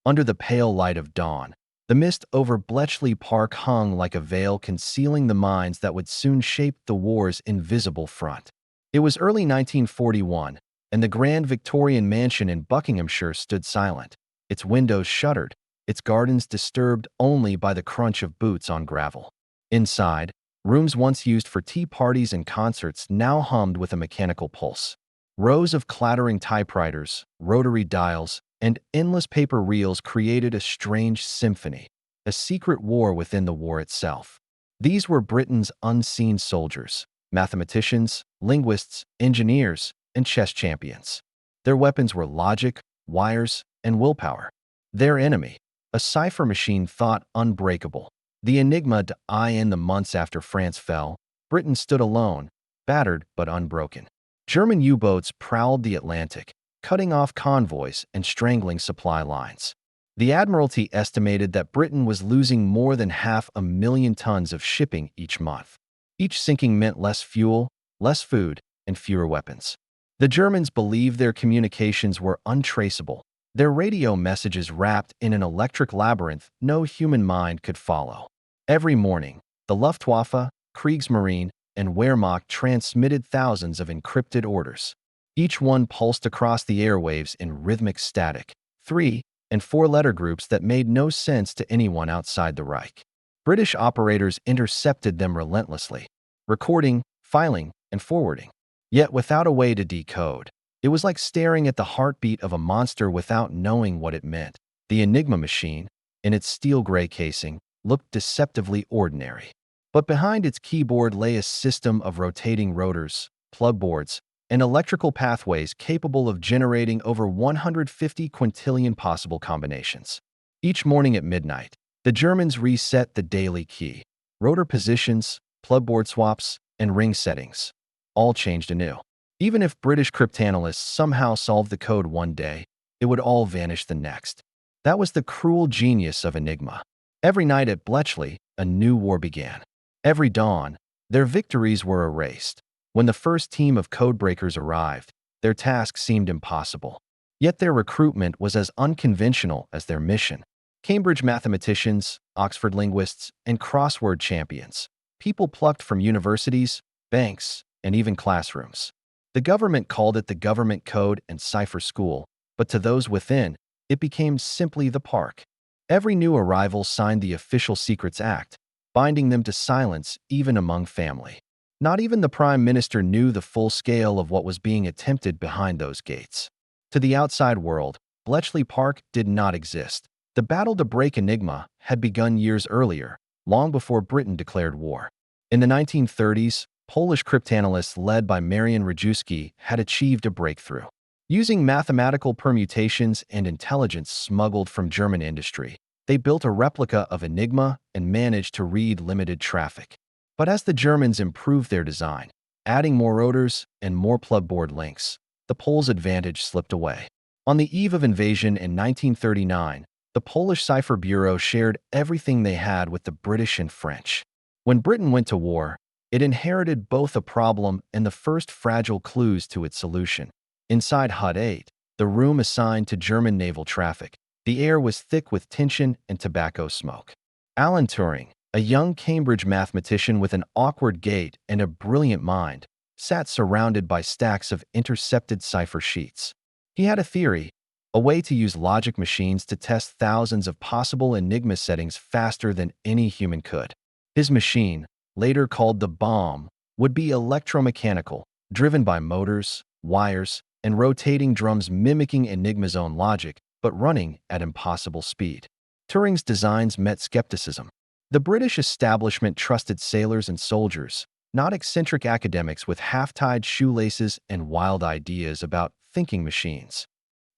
Under the pale light of dawn, the mist over Bletchley Park hung like a veil concealing the minds that would soon shape the war's invisible front. It was early 1941, and the grand Victorian mansion in Buckinghamshire stood silent, its windows shuttered, its gardens disturbed only by the crunch of boots on gravel. Inside, rooms once used for tea parties and concerts now hummed with a mechanical pulse. Rows of clattering typewriters, rotary dials, and endless paper reels created a strange symphony, a secret war within the war itself. These were Britain's unseen soldiers, mathematicians, linguists, engineers, and chess champions. Their weapons were logic, wires, and willpower. Their enemy, a cipher machine thought unbreakable. The Enigma in the months after France fell, Britain stood alone, battered but unbroken. German U-boats prowled the Atlantic, cutting off convoys and strangling supply lines. The Admiralty estimated that Britain was losing more than 500,000 tons of shipping each month. Each sinking meant less fuel, less food, and fewer weapons. The Germans believed their communications were untraceable, their radio messages wrapped in an electric labyrinth no human mind could follow. Every morning, the Luftwaffe, Kriegsmarine, and Wehrmacht transmitted thousands of encrypted orders. Each one pulsed across the airwaves in rhythmic static, 3- and 4-letter groups that made no sense to anyone outside the Reich. British operators intercepted them relentlessly, recording, filing, and forwarding. Yet without a way to decode, it was like staring at the heartbeat of a monster without knowing what it meant. The Enigma machine, in its steel-gray casing, looked deceptively ordinary. But behind its keyboard lay a system of rotating rotors, plugboards, and electrical pathways capable of generating over 150 quintillion possible combinations. Each morning at midnight, the Germans reset the daily key. Rotor positions, plugboard swaps, and ring settings all changed anew. Even if British cryptanalysts somehow solved the code one day, it would all vanish the next. That was the cruel genius of Enigma. Every night at Bletchley, a new war began. Every dawn, their victories were erased. When the first team of Codebreakers arrived, their task seemed impossible. Yet their recruitment was as unconventional as their mission. Cambridge mathematicians, Oxford linguists, and crossword champions. People plucked from universities, banks, and even classrooms. The government called it the Government Code and Cipher School, but to those within, it became simply the Park. Every new arrival signed the Official Secrets Act, binding them to silence even among family. Not even the Prime Minister knew the full scale of what was being attempted behind those gates. To the outside world, Bletchley Park did not exist. The battle to break Enigma had begun years earlier, long before Britain declared war. In the 1930s, Polish cryptanalysts led by Marian Rejewski had achieved a breakthrough. Using mathematical permutations and intelligence smuggled from German industry, they built a replica of Enigma and managed to read limited traffic. But as the Germans improved their design, adding more rotors and more plugboard links, the Poles' advantage slipped away. On the eve of invasion in 1939, the Polish Cipher Bureau shared everything they had with the British and French. When Britain went to war, it inherited both a problem and the first fragile clues to its solution. Inside Hut 8, the room assigned to German naval traffic, the air was thick with tension and tobacco smoke. Alan Turing, a young Cambridge mathematician with an awkward gait and a brilliant mind, sat surrounded by stacks of intercepted cipher sheets. He had a theory, a way to use logic machines to test thousands of possible Enigma settings faster than any human could. His machine, later called the Bombe, would be electromechanical, driven by motors, wires, and rotating drums mimicking Enigma's own logic, but running at impossible speed. Turing's designs met skepticism. The British establishment trusted sailors and soldiers, not eccentric academics with half-tied shoelaces and wild ideas about thinking machines.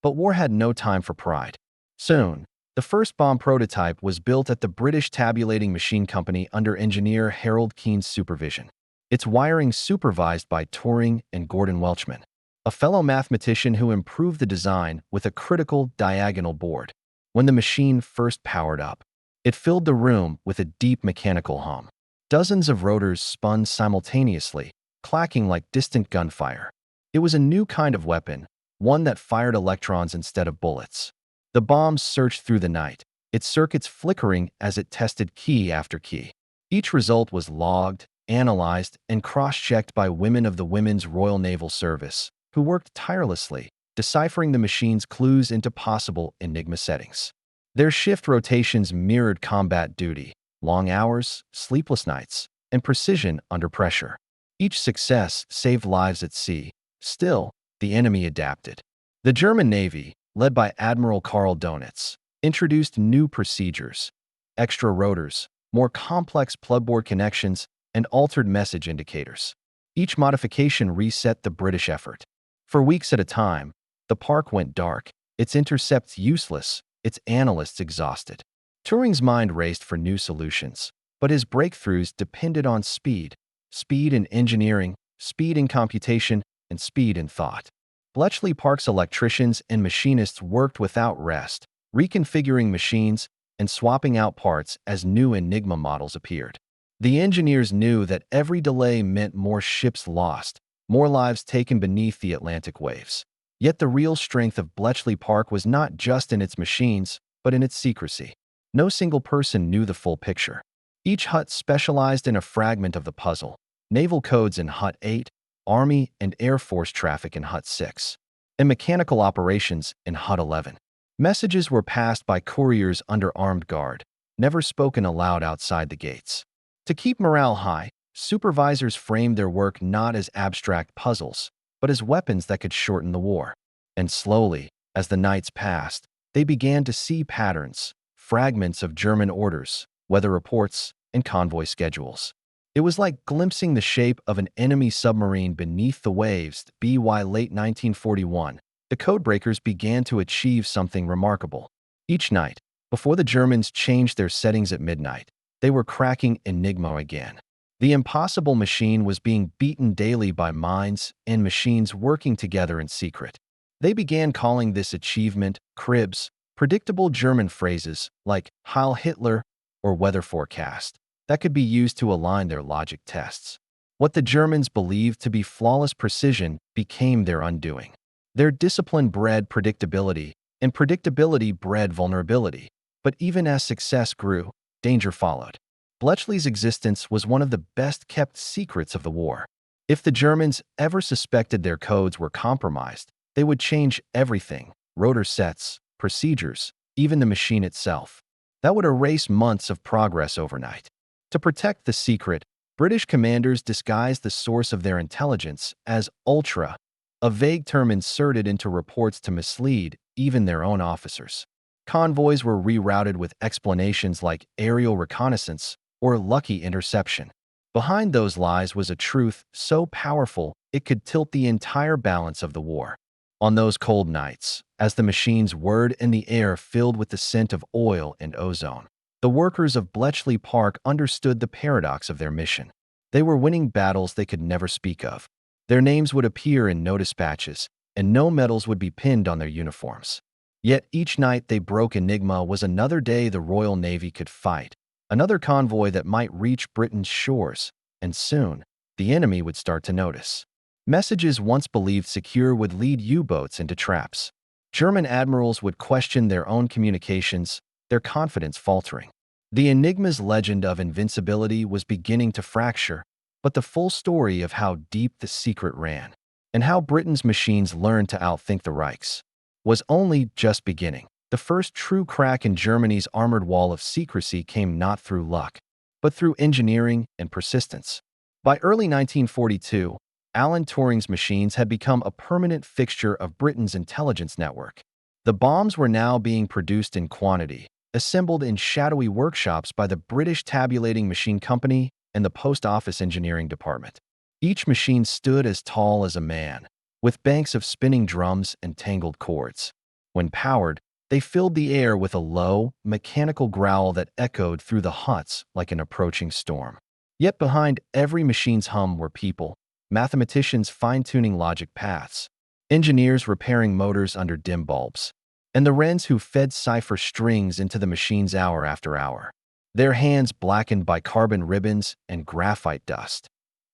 But war had no time for pride. Soon, the first bomb prototype was built at the British Tabulating Machine Company under engineer Harold Keene's supervision. Its wiring supervised by Turing and Gordon Welchman, a fellow mathematician who improved the design with a critical diagonal board. When the machine first powered up, it filled the room with a deep mechanical hum. Dozens of rotors spun simultaneously, clacking like distant gunfire. It was a new kind of weapon, one that fired electrons instead of bullets. The bomb searched through the night, its circuits flickering as it tested key after key. Each result was logged, analyzed, and cross-checked by women of the Women's Royal Naval Service, who worked tirelessly, deciphering the machine's clues into possible Enigma settings. Their shift rotations mirrored combat duty, long hours, sleepless nights, and precision under pressure. Each success saved lives at sea. Still, the enemy adapted. The German Navy, led by Admiral Karl Donitz, introduced new procedures, extra rotors, more complex plugboard connections, and altered message indicators. Each modification reset the British effort. For weeks at a time, the park went dark, its intercepts useless, its analysts exhausted. Turing's mind raced for new solutions, but his breakthroughs depended on speed. Speed in engineering, speed in computation, and speed in thought. Bletchley Park's electricians and machinists worked without rest, reconfiguring machines and swapping out parts as new Enigma models appeared. The engineers knew that every delay meant more ships lost, more lives taken beneath the Atlantic waves. Yet the real strength of Bletchley Park was not just in its machines, but in its secrecy. No single person knew the full picture. Each hut specialized in a fragment of the puzzle. Naval codes in Hut 8, Army and Air Force traffic in Hut 6, and mechanical operations in Hut 11. Messages were passed by couriers under armed guard, never spoken aloud outside the gates. To keep morale high, supervisors framed their work not as abstract puzzles, but as weapons that could shorten the war. And slowly, as the nights passed, they began to see patterns, fragments of German orders, weather reports, and convoy schedules. It was like glimpsing the shape of an enemy submarine beneath the waves. By late 1941, the Codebreakers began to achieve something remarkable. Each night, before the Germans changed their settings at midnight, they were cracking Enigma again. The impossible machine was being beaten daily by minds and machines working together in secret. They began calling this achievement cribs, predictable German phrases like Heil Hitler or weather forecast that could be used to align their logic tests. What the Germans believed to be flawless precision became their undoing. Their discipline bred predictability, and predictability bred vulnerability. But even as success grew, danger followed. Bletchley's existence was one of the best-kept secrets of the war. If the Germans ever suspected their codes were compromised, they would change everything: rotor sets, procedures, even the machine itself. That would erase months of progress overnight. To protect the secret, British commanders disguised the source of their intelligence as ultra, a vague term inserted into reports to mislead even their own officers. Convoys were rerouted with explanations like aerial reconnaissance or lucky interception. Behind those lies was a truth so powerful it could tilt the entire balance of the war. On those cold nights, as the machines whirred in the air filled with the scent of oil and ozone, the workers of Bletchley Park understood the paradox of their mission. They were winning battles they could never speak of. Their names would appear in no dispatches, and no medals would be pinned on their uniforms. Yet each night they broke Enigma was another day the Royal Navy could fight, another convoy that might reach Britain's shores, and soon, the enemy would start to notice. Messages once believed secure would lead U-boats into traps. German admirals would question their own communications, their confidence faltering. The Enigma's legend of invincibility was beginning to fracture, but the full story of how deep the secret ran, and how Britain's machines learned to outthink the Reich's, was only just beginning. The first true crack in Germany's armored wall of secrecy came not through luck, but through engineering and persistence. By early 1942, Alan Turing's machines had become a permanent fixture of Britain's intelligence network. The bombs were now being produced in quantity, assembled in shadowy workshops by the British Tabulating Machine Company and the Post Office Engineering Department. Each machine stood as tall as a man, with banks of spinning drums and tangled cords. When powered, they filled the air with a low, mechanical growl that echoed through the huts like an approaching storm. Yet behind every machine's hum were people, mathematicians fine-tuning logic paths, engineers repairing motors under dim bulbs, and the wrens who fed cipher strings into the machines hour after hour, their hands blackened by carbon ribbons and graphite dust.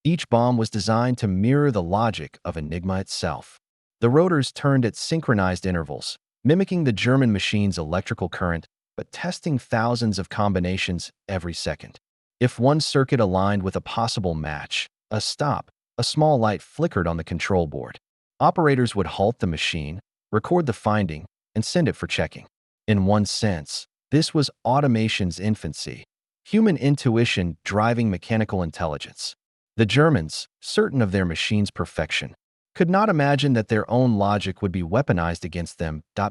Each bomb was designed to mirror the logic of Enigma itself. The rotors turned at synchronized intervals, mimicking the German machine's electrical current, but testing thousands of combinations every second. If one circuit aligned with a possible match, a small light flickered on the control board. Operators would halt the machine, record the finding, and send it for checking. In one sense, this was automation's infancy, human intuition driving mechanical intelligence. The Germans, certain of their machine's perfection, could not imagine that their own logic would be weaponized against them. By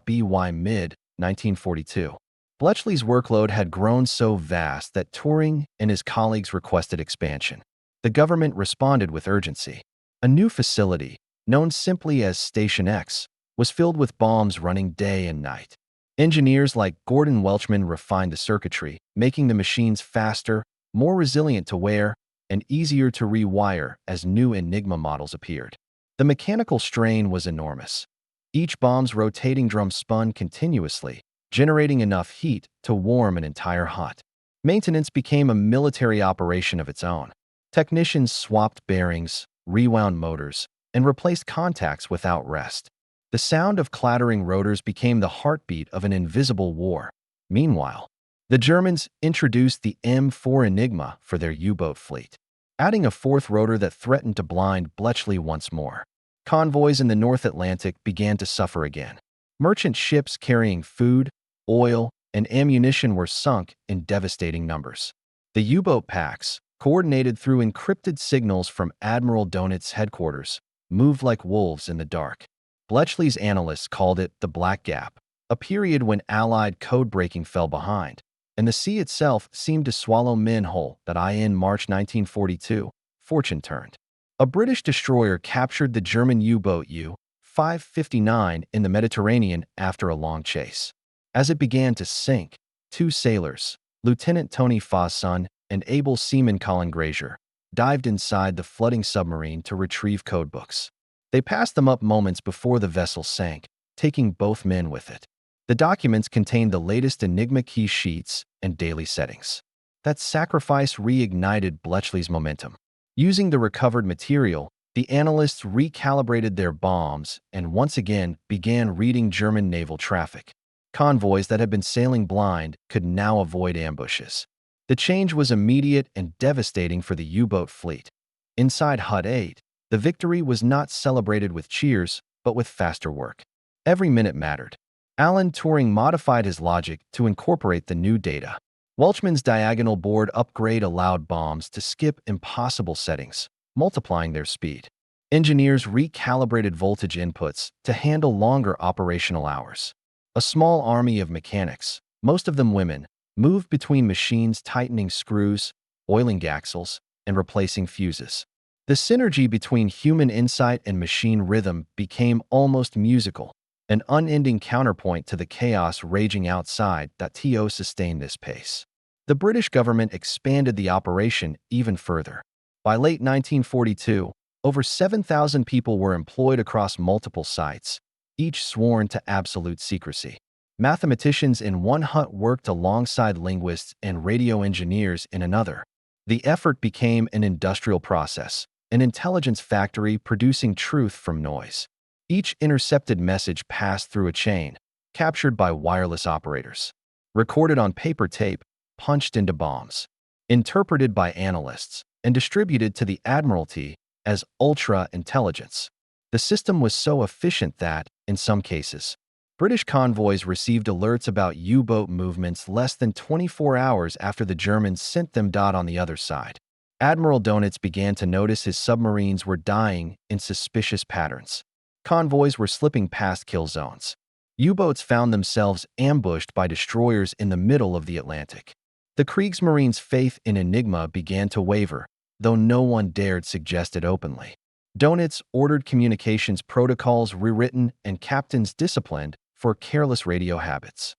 mid-1942, Bletchley's workload had grown so vast that Turing and his colleagues requested expansion. The government responded with urgency. A new facility, known simply as Station X, was filled with bombs running day and night. Engineers like Gordon Welchman refined the circuitry, making the machines faster, more resilient to wear, and easier to rewire as new Enigma models appeared. The mechanical strain was enormous. Each bomb's rotating drum spun continuously, generating enough heat to warm an entire hut. Maintenance became a military operation of its own. Technicians swapped bearings, rewound motors, and replaced contacts without rest. The sound of clattering rotors became the heartbeat of an invisible war. Meanwhile, the Germans introduced the M4 Enigma for their U-boat fleet, adding a fourth rotor that threatened to blind Bletchley once more. Convoys in the North Atlantic began to suffer again. Merchant ships carrying food, oil, and ammunition were sunk in devastating numbers. The U-boat packs, coordinated through encrypted signals from Admiral Donit's headquarters, moved like wolves in the dark. Bletchley's analysts called it the Black Gap, a period when Allied code-breaking fell behind, and the sea itself seemed to swallow men whole. In March 1942, fortune turned. A British destroyer captured the German U-boat U-559 in the Mediterranean after a long chase. As it began to sink, two sailors, Lieutenant Tony Fawson and able seaman Colin Grazier, dived inside the flooding submarine to retrieve codebooks. They passed them up moments before the vessel sank, taking both men with it. The documents contained the latest Enigma key sheets and daily settings. That sacrifice reignited Bletchley's momentum. Using the recovered material, the analysts recalibrated their bombs and once again began reading German naval traffic. Convoys that had been sailing blind could now avoid ambushes. The change was immediate and devastating for the U-boat fleet. Inside Hut 8, the victory was not celebrated with cheers, but with faster work. Every minute mattered. Alan Turing modified his logic to incorporate the new data. Welchman's diagonal board upgrade allowed bombs to skip impossible settings, multiplying their speed. Engineers recalibrated voltage inputs to handle longer operational hours. A small army of mechanics, most of them women, moved between machines tightening screws, oiling axles, and replacing fuses. The synergy between human insight and machine rhythm became almost musical, an unending counterpoint to the chaos raging outside. To sustain this pace, the British government expanded the operation even further. By late 1942, over 7,000 people were employed across multiple sites, each sworn to absolute secrecy. Mathematicians in one hut worked alongside linguists and radio engineers in another. The effort became an industrial process, an intelligence factory producing truth from noise. Each intercepted message passed through a chain, captured by wireless operators, recorded on paper tape, punched into bombs, interpreted by analysts, and distributed to the Admiralty as ultra-intelligence. The system was so efficient that, in some cases, British convoys received alerts about U-boat movements less than 24 hours after the Germans sent them. On the other side, Admiral Donitz began to notice his submarines were dying in suspicious patterns. Convoys were slipping past kill zones. U-boats found themselves ambushed by destroyers in the middle of the Atlantic. The Kriegsmarine's faith in Enigma began to waver, though no one dared suggest it openly. Donitz ordered communications protocols rewritten and captains disciplined for careless radio habits.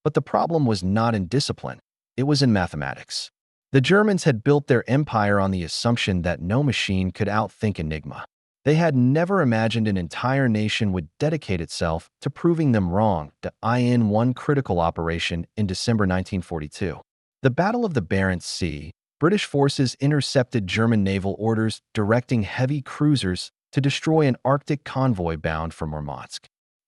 But the problem was not in discipline, it was in mathematics. The Germans had built their empire on the assumption that no machine could outthink Enigma. They had never imagined an entire nation would dedicate itself to proving them wrong. In one critical operation in December 1942, the Battle of the Barents Sea, British forces intercepted German naval orders directing heavy cruisers to destroy an Arctic convoy bound for Murmansk.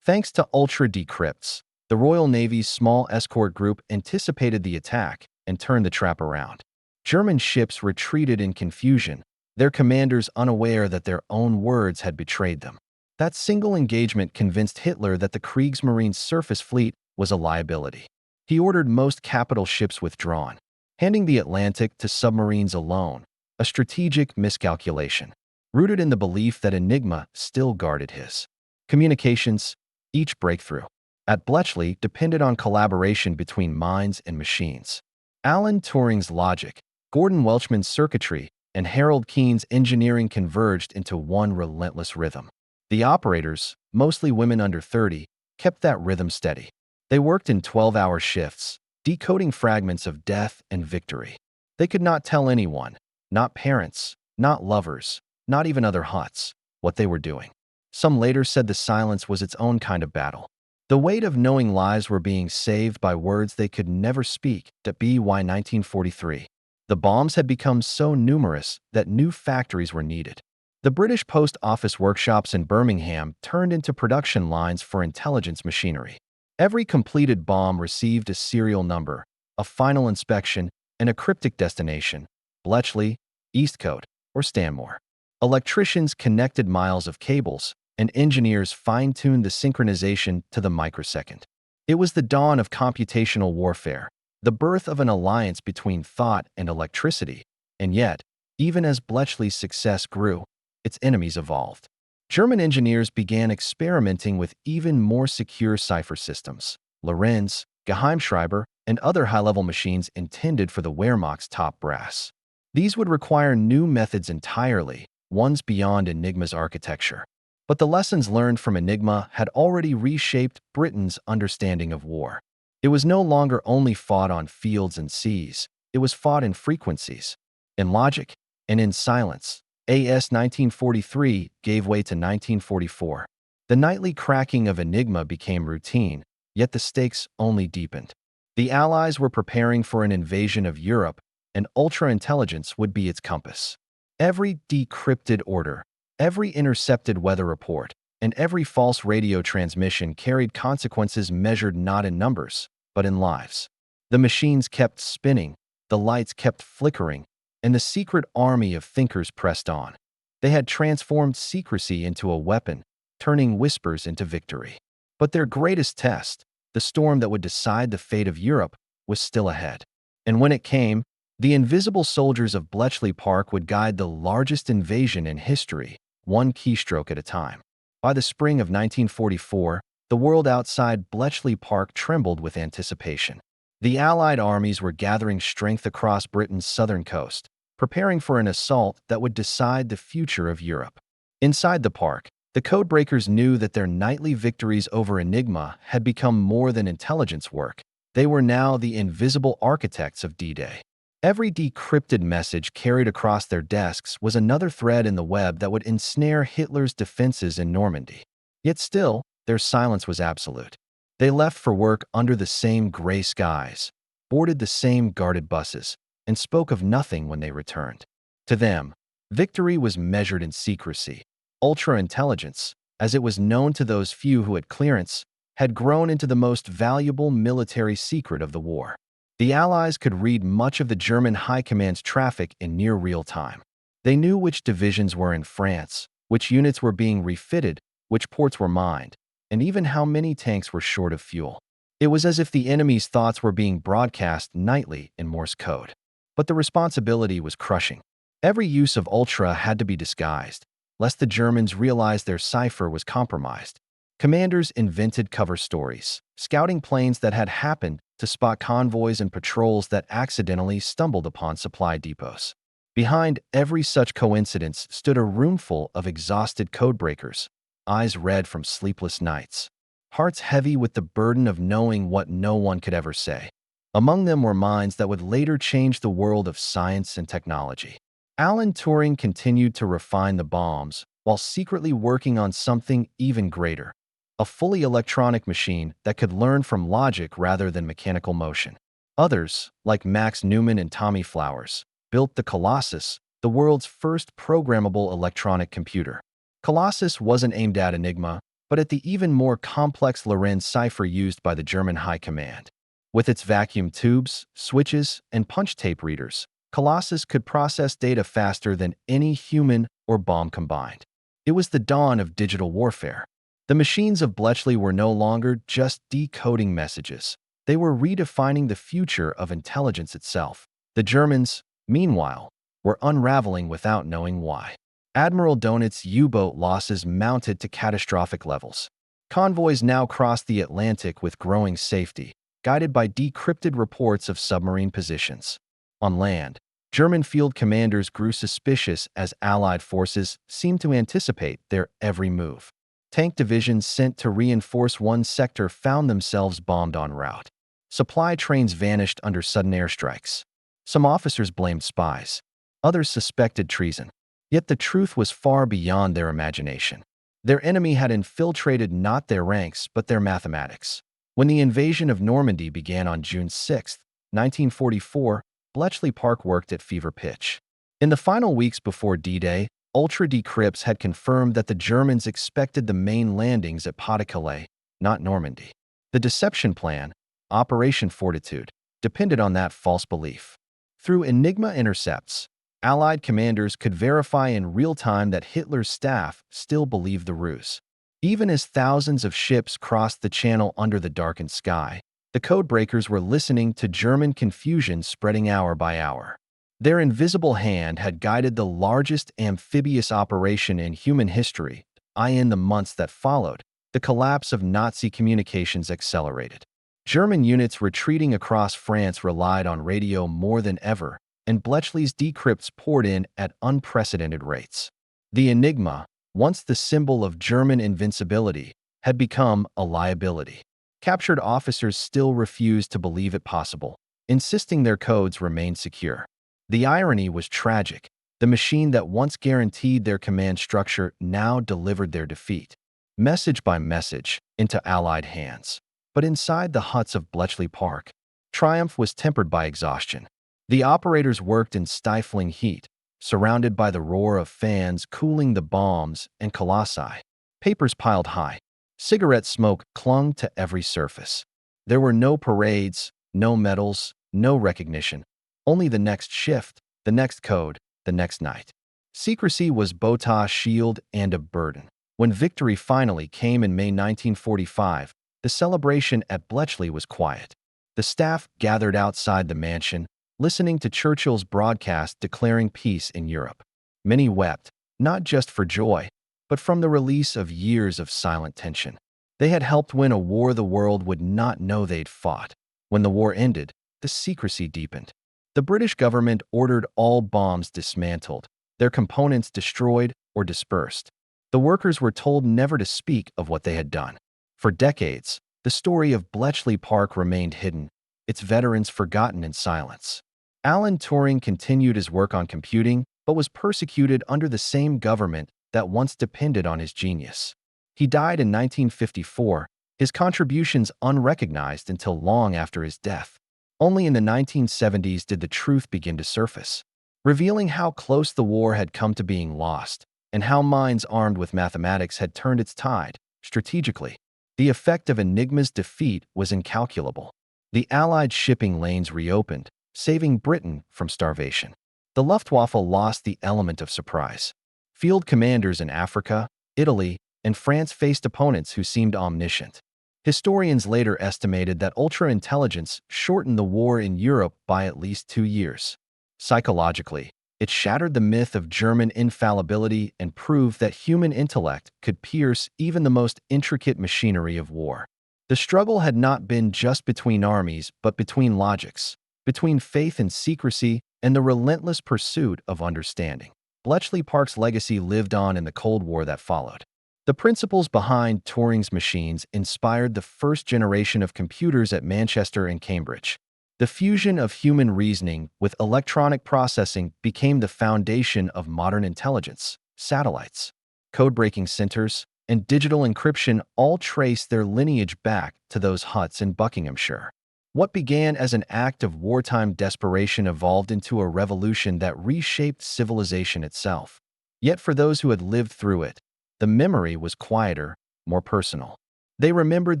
Thanks to ultra-decrypts, the Royal Navy's small escort group anticipated the attack and turned the trap around. German ships retreated in confusion, their commanders unaware that their own words had betrayed them. That single engagement convinced Hitler that the Kriegsmarine's surface fleet was a liability. He ordered most capital ships withdrawn, handing the Atlantic to submarines alone, a strategic miscalculation, rooted in the belief that Enigma still guarded his communications. Each breakthrough at Bletchley depended on collaboration between minds and machines. Alan Turing's logic, Gordon Welchman's circuitry, and Harold Keene's engineering converged into one relentless rhythm. The operators, mostly women under 30, kept that rhythm steady. They worked in 12-hour shifts, decoding fragments of death and victory. They could not tell anyone, not parents, not lovers, not even other huts, what they were doing. Some later said the silence was its own kind of battle. The weight of knowing lives were being saved by words they could never speak. WWII 1943. The bombs had become so numerous that new factories were needed. The British Post Office workshops in Birmingham turned into production lines for intelligence machinery. Every completed bomb received a serial number, a final inspection, and a cryptic destination: Bletchley, Eastcote, or Stanmore. Electricians connected miles of cables, and engineers fine-tuned the synchronization to the microsecond. It was the dawn of computational warfare, the birth of an alliance between thought and electricity, and yet, even as Bletchley's success grew, its enemies evolved. German engineers began experimenting with even more secure cipher systems: Lorenz, Geheimschreiber, and other high-level machines intended for the Wehrmacht's top brass. These would require new methods entirely, ones beyond Enigma's architecture. But the lessons learned from Enigma had already reshaped Britain's understanding of war. It was no longer only fought on fields and seas, it was fought in frequencies, in logic, and in silence. AS 1943 gave way to 1944. The nightly cracking of Enigma became routine, yet the stakes only deepened. The Allies were preparing for an invasion of Europe, and ultra-intelligence would be its compass. Every decrypted order, every intercepted weather report, and every false radio transmission carried consequences measured not in numbers, but in lives. The machines kept spinning, the lights kept flickering, and the secret army of thinkers pressed on. They had transformed secrecy into a weapon, turning whispers into victory. But their greatest test, the storm that would decide the fate of Europe, was still ahead. And when it came, the invisible soldiers of Bletchley Park would guide the largest invasion in history, one keystroke at a time. By the spring of 1944, the world outside Bletchley Park trembled with anticipation. The Allied armies were gathering strength across Britain's southern coast, preparing for an assault that would decide the future of Europe. Inside the park, the Codebreakers knew that their nightly victories over Enigma had become more than intelligence work. They were now the invisible architects of D-Day. Every decrypted message carried across their desks was another thread in the web that would ensnare Hitler's defenses in Normandy. Yet still, their silence was absolute. They left for work under the same gray skies, boarded the same guarded buses, and spoke of nothing when they returned. To them, victory was measured in secrecy. Ultra-intelligence, as it was known to those few who had clearance, had grown into the most valuable military secret of the war. The Allies could read much of the German High Command's traffic in near real time. They knew which divisions were in France, which units were being refitted, which ports were mined, and even how many tanks were short of fuel. It was as if the enemy's thoughts were being broadcast nightly in Morse code. But the responsibility was crushing. Every use of Ultra had to be disguised, lest the Germans realize their cipher was compromised. Commanders invented cover stories, scouting planes that had happened to spot convoys and patrols that accidentally stumbled upon supply depots. Behind every such coincidence stood a roomful of exhausted codebreakers, eyes red from sleepless nights, hearts heavy with the burden of knowing what no one could ever say. Among them were minds that would later change the world of science and technology. Alan Turing continued to refine the bombs while secretly working on something even greater: a fully electronic machine that could learn from logic rather than mechanical motion. Others, like Max Newman and Tommy Flowers, built the Colossus, the world's first programmable electronic computer. Colossus wasn't aimed at Enigma, but at the even more complex Lorenz cipher used by the German High Command. With its vacuum tubes, switches, and punch tape readers, Colossus could process data faster than any human or bomb combined. It was the dawn of digital warfare. The machines of Bletchley were no longer just decoding messages. They were redefining the future of intelligence itself. The Germans, meanwhile, were unraveling without knowing why. Admiral Donit's U-boat losses mounted to catastrophic levels. Convoys now crossed the Atlantic with growing safety, guided by decrypted reports of submarine positions. On land, German field commanders grew suspicious as Allied forces seemed to anticipate their every move. Tank divisions sent to reinforce one sector found themselves bombed en route. Supply trains vanished under sudden airstrikes. Some officers blamed spies. Others suspected treason. Yet the truth was far beyond their imagination. Their enemy had infiltrated not their ranks but their mathematics. When the invasion of Normandy began on June 6, 1944, Bletchley Park worked at fever pitch. In the final weeks before D-Day, ultra-decrypts had confirmed that the Germans expected the main landings at Pas-de-Calais, not Normandy. The deception plan, Operation Fortitude, depended on that false belief. Through Enigma intercepts, Allied commanders could verify in real time that Hitler's staff still believed the ruse. Even as thousands of ships crossed the channel under the darkened sky, the codebreakers were listening to German confusion spreading hour by hour. Their invisible hand had guided the largest amphibious operation in human history. In the months that followed, the collapse of Nazi communications accelerated. German units retreating across France relied on radio more than ever, and Bletchley's decrypts poured in at unprecedented rates. The Enigma, once the symbol of German invincibility, had become a liability. Captured officers still refused to believe it possible, insisting their codes remained secure. The irony was tragic. The machine that once guaranteed their command structure now delivered their defeat, message by message, into Allied hands. But inside the huts of Bletchley Park, triumph was tempered by exhaustion. The operators worked in stifling heat, surrounded by the roar of fans cooling the bombs and colossi. Papers piled high. Cigarette smoke clung to every surface. There were no parades, no medals, no recognition. Only the next shift, the next code, the next night. Secrecy was Botha's shield and a burden. When victory finally came in May 1945, the celebration at Bletchley was quiet. The staff gathered outside the mansion, listening to Churchill's broadcast declaring peace in Europe. Many wept, not just for joy, but from the release of years of silent tension. They had helped win a war the world would not know they'd fought. When the war ended, the secrecy deepened. The British government ordered all bombs dismantled, their components destroyed or dispersed. The workers were told never to speak of what they had done. For decades, the story of Bletchley Park remained hidden, its veterans forgotten in silence. Alan Turing continued his work on computing, but was persecuted under the same government that once depended on his genius. He died in 1954, his contributions unrecognized until long after his death. Only in the 1970s did the truth begin to surface, revealing how close the war had come to being lost, and how minds armed with mathematics had turned its tide, strategically. The effect of Enigma's defeat was incalculable. The Allied shipping lanes reopened, saving Britain from starvation. The Luftwaffe lost the element of surprise. Field commanders in Africa, Italy, and France faced opponents who seemed omniscient. Historians later estimated that ultra-intelligence shortened the war in Europe by at least 2 years. Psychologically, it shattered the myth of German infallibility and proved that human intellect could pierce even the most intricate machinery of war. The struggle had not been just between armies, but between logics, between faith and secrecy, and the relentless pursuit of understanding. Bletchley Park's legacy lived on in the Cold War that followed. The principles behind Turing's machines inspired the first generation of computers at Manchester and Cambridge. The fusion of human reasoning with electronic processing became the foundation of modern intelligence. Satellites, code-breaking centers, and digital encryption all trace their lineage back to those huts in Buckinghamshire. What began as an act of wartime desperation evolved into a revolution that reshaped civilization itself. Yet for those who had lived through it, the memory was quieter, more personal. They remembered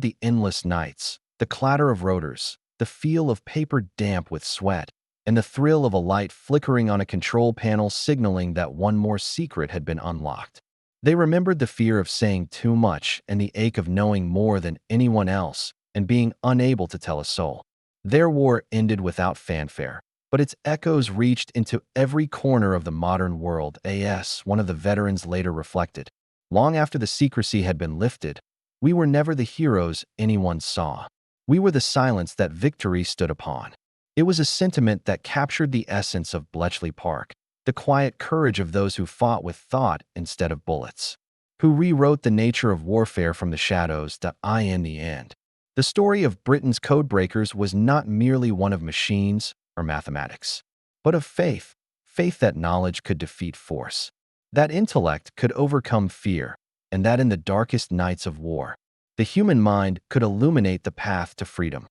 the endless nights, the clatter of rotors, the feel of paper damp with sweat, and the thrill of a light flickering on a control panel signaling that one more secret had been unlocked. They remembered the fear of saying too much and the ache of knowing more than anyone else and being unable to tell a soul. Their war ended without fanfare, but its echoes reached into every corner of the modern world, as one of the veterans later reflected. Long after the secrecy had been lifted, we were never the heroes anyone saw. We were the silence that victory stood upon. It was a sentiment that captured the essence of Bletchley Park, the quiet courage of those who fought with thought instead of bullets, who rewrote the nature of warfare from the shadows in the end. The story of Britain's Codebreakers was not merely one of machines or mathematics, but of faith, faith that knowledge could defeat force, that intellect could overcome fear, and that in the darkest nights of war, the human mind could illuminate the path to freedom.